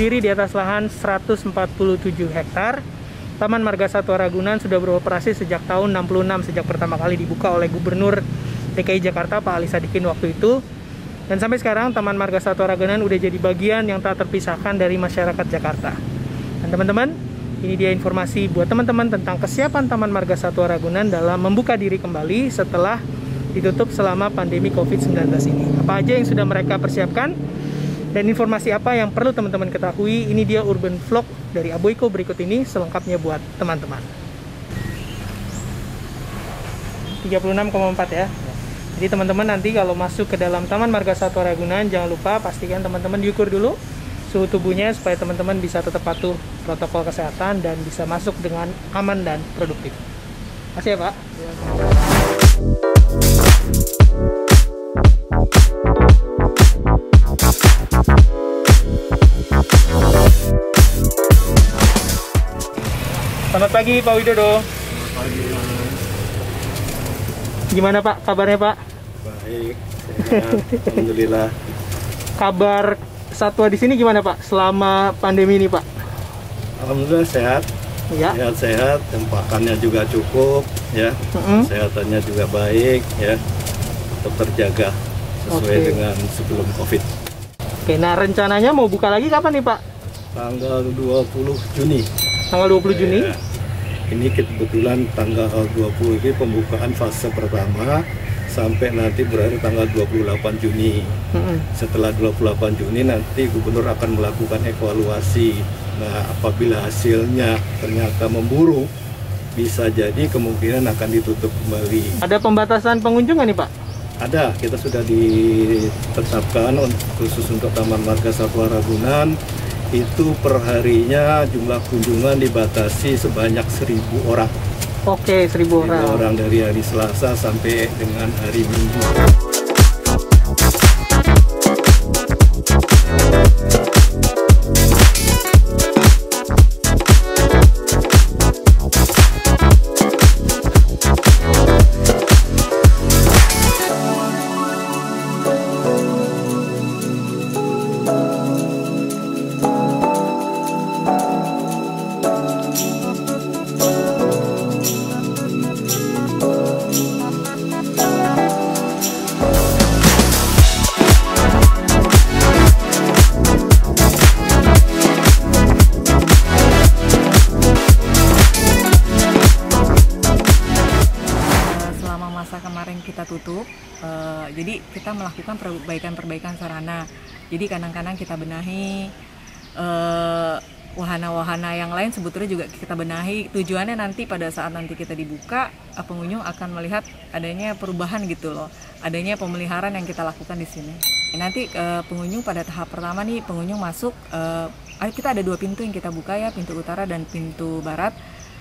berdiri di atas lahan 147 hektar. Taman Marga Satwa Ragunan sudah beroperasi sejak tahun 66, sejak pertama kali dibuka oleh Gubernur DKI Jakarta Pak Ali Sadikin waktu itu. Dan sampai sekarang Taman Marga Satwa Ragunan udah jadi bagian yang tak terpisahkan dari masyarakat Jakarta. Dan teman-teman, ini dia informasi buat teman-teman tentang kesiapan Taman Marga Satwa Ragunan dalam membuka diri kembali setelah ditutup selama pandemi COVID-19 ini. Apa aja yang sudah mereka persiapkan dan informasi apa yang perlu teman-teman ketahui, ini dia Urban Vlog dari Aboiko berikut ini selengkapnya buat teman-teman. 36,4 ya. Jadi teman-teman nanti kalau masuk ke dalam Taman Marga Satwa Ragunan, jangan lupa pastikan teman-teman diukur dulu suhu tubuhnya supaya teman-teman bisa tetap patuh protokol kesehatan dan bisa masuk dengan aman dan produktif. Makasih ya Pak. Selamat pagi Pak Widodo. Selamat pagi. Gimana Pak kabarnya Pak? Baik, sehat. Alhamdulillah. Kabar satwa di sini gimana Pak selama pandemi ini Pak? Alhamdulillah sehat. Ya. Sehat-sehat, pakannya juga cukup, ya. Kesehatannya juga baik, ya. Tetap terjaga sesuai dengan sebelum COVID. Oke, nah rencananya mau buka lagi kapan nih Pak? Tanggal 20 Juni. Tanggal 20 Juni? Ya. Ini kebetulan tanggal 20 ini pembukaan fase pertama sampai nanti berakhir tanggal 28 Juni. Setelah 28 Juni nanti gubernur akan melakukan evaluasi. Nah, apabila hasilnya ternyata memburuk, bisa jadi kemungkinan akan ditutup kembali. Ada pembatasan pengunjung nggak nih Pak? Ada, kita sudah ditetapkan khusus untuk Taman Marga Satwa Ragunan. Itu per harinya jumlah kunjungan dibatasi sebanyak 1.000 orang. Oke, 1.000 orang. 1.000 orang dari hari Selasa sampai dengan hari Minggu. Kemarin kita tutup, jadi kita melakukan perbaikan sarana. Jadi kadang-kadang kita benahi wahana-wahana yang lain, sebetulnya juga kita benahi. Tujuannya nanti pada saat nanti kita dibuka, pengunjung akan melihat adanya perubahan gitu loh, adanya pemeliharaan yang kita lakukan di sini. Nanti pengunjung pada tahap pertama nih, pengunjung masuk, kita ada 2 pintu yang kita buka ya, pintu utara dan pintu barat.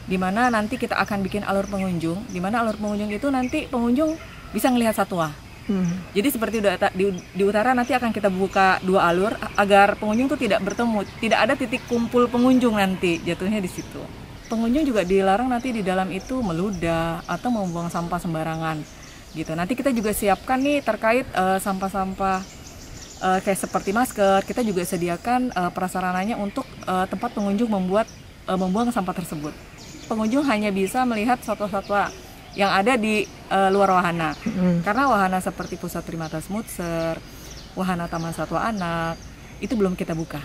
Di mana nanti kita akan bikin alur pengunjung, di mana alur pengunjung itu nanti pengunjung bisa melihat satwa. Jadi seperti di utara nanti akan kita buka 2 alur agar pengunjung tuh tidak bertemu, tidak ada titik kumpul pengunjung nanti, jatuhnya di situ. Pengunjung juga dilarang nanti di dalam itu meludah atau membuang sampah sembarangan gitu. Nanti kita juga siapkan nih terkait sampah-sampah kayak seperti masker, kita juga sediakan prasarananya untuk tempat pengunjung membuang sampah tersebut. Pengunjung hanya bisa melihat satwa-satwa yang ada di luar wahana. Karena wahana seperti Pusat Primata Smutser, wahana Taman Satwa Anak, itu belum kita buka.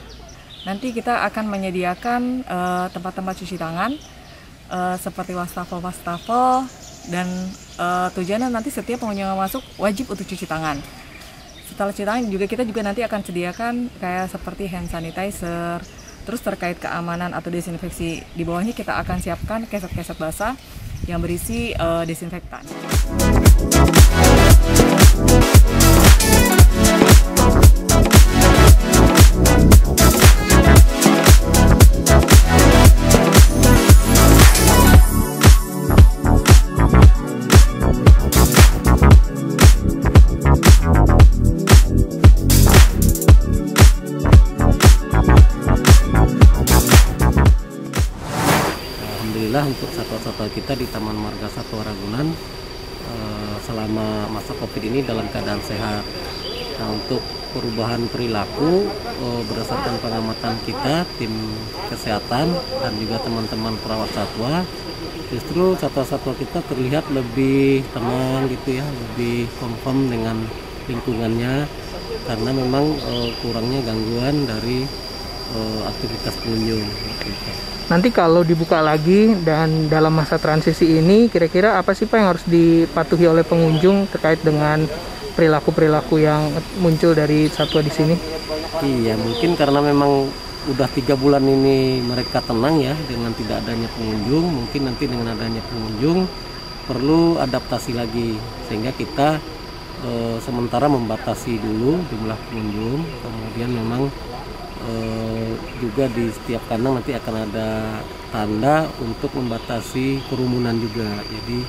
Nanti kita akan menyediakan tempat-tempat cuci tangan, seperti wastafel, dan tujuannya nanti setiap pengunjung yang masuk wajib untuk cuci tangan. Setelah cuci tangan kita juga nanti akan sediakan kayak seperti hand sanitizer. Terus terkait keamanan atau desinfeksi, di bawahnya kita akan siapkan keset-keset basah yang berisi desinfektan. Untuk satwa-satwa kita di Taman Marga Satwa Ragunan selama masa COVID ini dalam keadaan sehat. Nah, untuk perubahan perilaku berdasarkan pengamatan kita, tim kesehatan dan juga teman-teman perawat satwa. Justru satwa-satwa kita terlihat lebih tenang gitu ya, lebih confirm dengan lingkungannya karena memang kurangnya gangguan dari aktivitas pengunjung. Gitu. Nanti kalau dibuka lagi dan dalam masa transisi ini, kira-kira apa sih Pak yang harus dipatuhi oleh pengunjung terkait dengan perilaku-perilaku yang muncul dari satwa di sini? Iya, mungkin karena memang udah 3 bulan ini mereka tenang ya dengan tidak adanya pengunjung. Mungkin nanti dengan adanya pengunjung perlu adaptasi lagi, sehingga kita sementara membatasi dulu jumlah pengunjung. Kemudian memang juga di setiap kandang nanti akan ada tanda untuk membatasi kerumunan juga. Jadi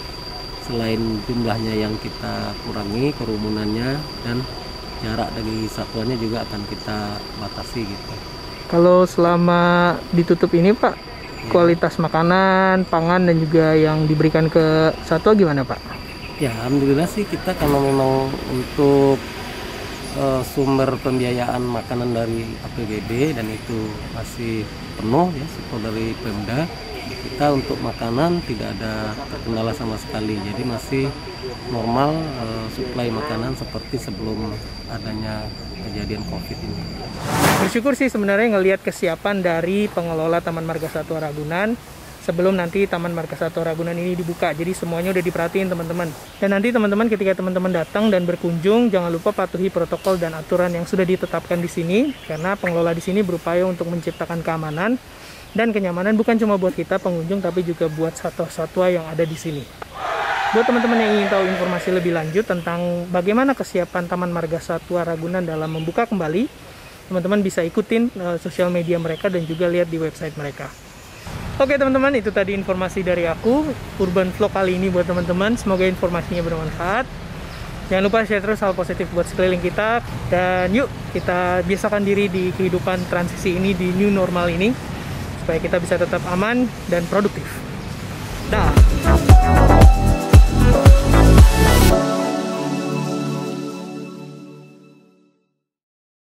selain jumlahnya yang kita kurangi kerumunannya, dan jarak dari satuannya juga akan kita batasi gitu. Kalau selama ditutup ini Pak, kualitas makanan, pangan dan juga yang diberikan ke satwa gimana Pak? Ya alhamdulillah sih kita karena memang untuk sumber pembiayaan makanan dari APBD dan itu masih penuh ya, support dari Pemda. Kita untuk makanan tidak ada terkendala sama sekali, jadi masih normal suplai makanan seperti sebelum adanya kejadian COVID ini. Bersyukur sih sebenarnya ngelihat kesiapan dari pengelola Taman Marga Satwa Ragunan sebelum nanti Taman Marga Satwa Ragunan ini dibuka. Jadi semuanya udah diperhatiin teman-teman. Dan nanti teman-teman ketika teman-teman datang dan berkunjung, jangan lupa patuhi protokol dan aturan yang sudah ditetapkan di sini, karena pengelola di sini berupaya untuk menciptakan keamanan dan kenyamanan bukan cuma buat kita pengunjung, tapi juga buat satwa-satwa yang ada di sini. Buat teman-teman yang ingin tahu informasi lebih lanjut tentang bagaimana kesiapan Taman Marga Satwa Ragunan dalam membuka kembali, teman-teman bisa ikutin sosial media mereka dan juga lihat di website mereka. Oke teman-teman, itu tadi informasi dari aku, Urban Vlog kali ini buat teman-teman. Semoga informasinya bermanfaat. Jangan lupa share terus hal positif buat sekeliling kita. Dan yuk, kita biasakan diri di kehidupan transisi ini, di new normal ini, supaya kita bisa tetap aman dan produktif.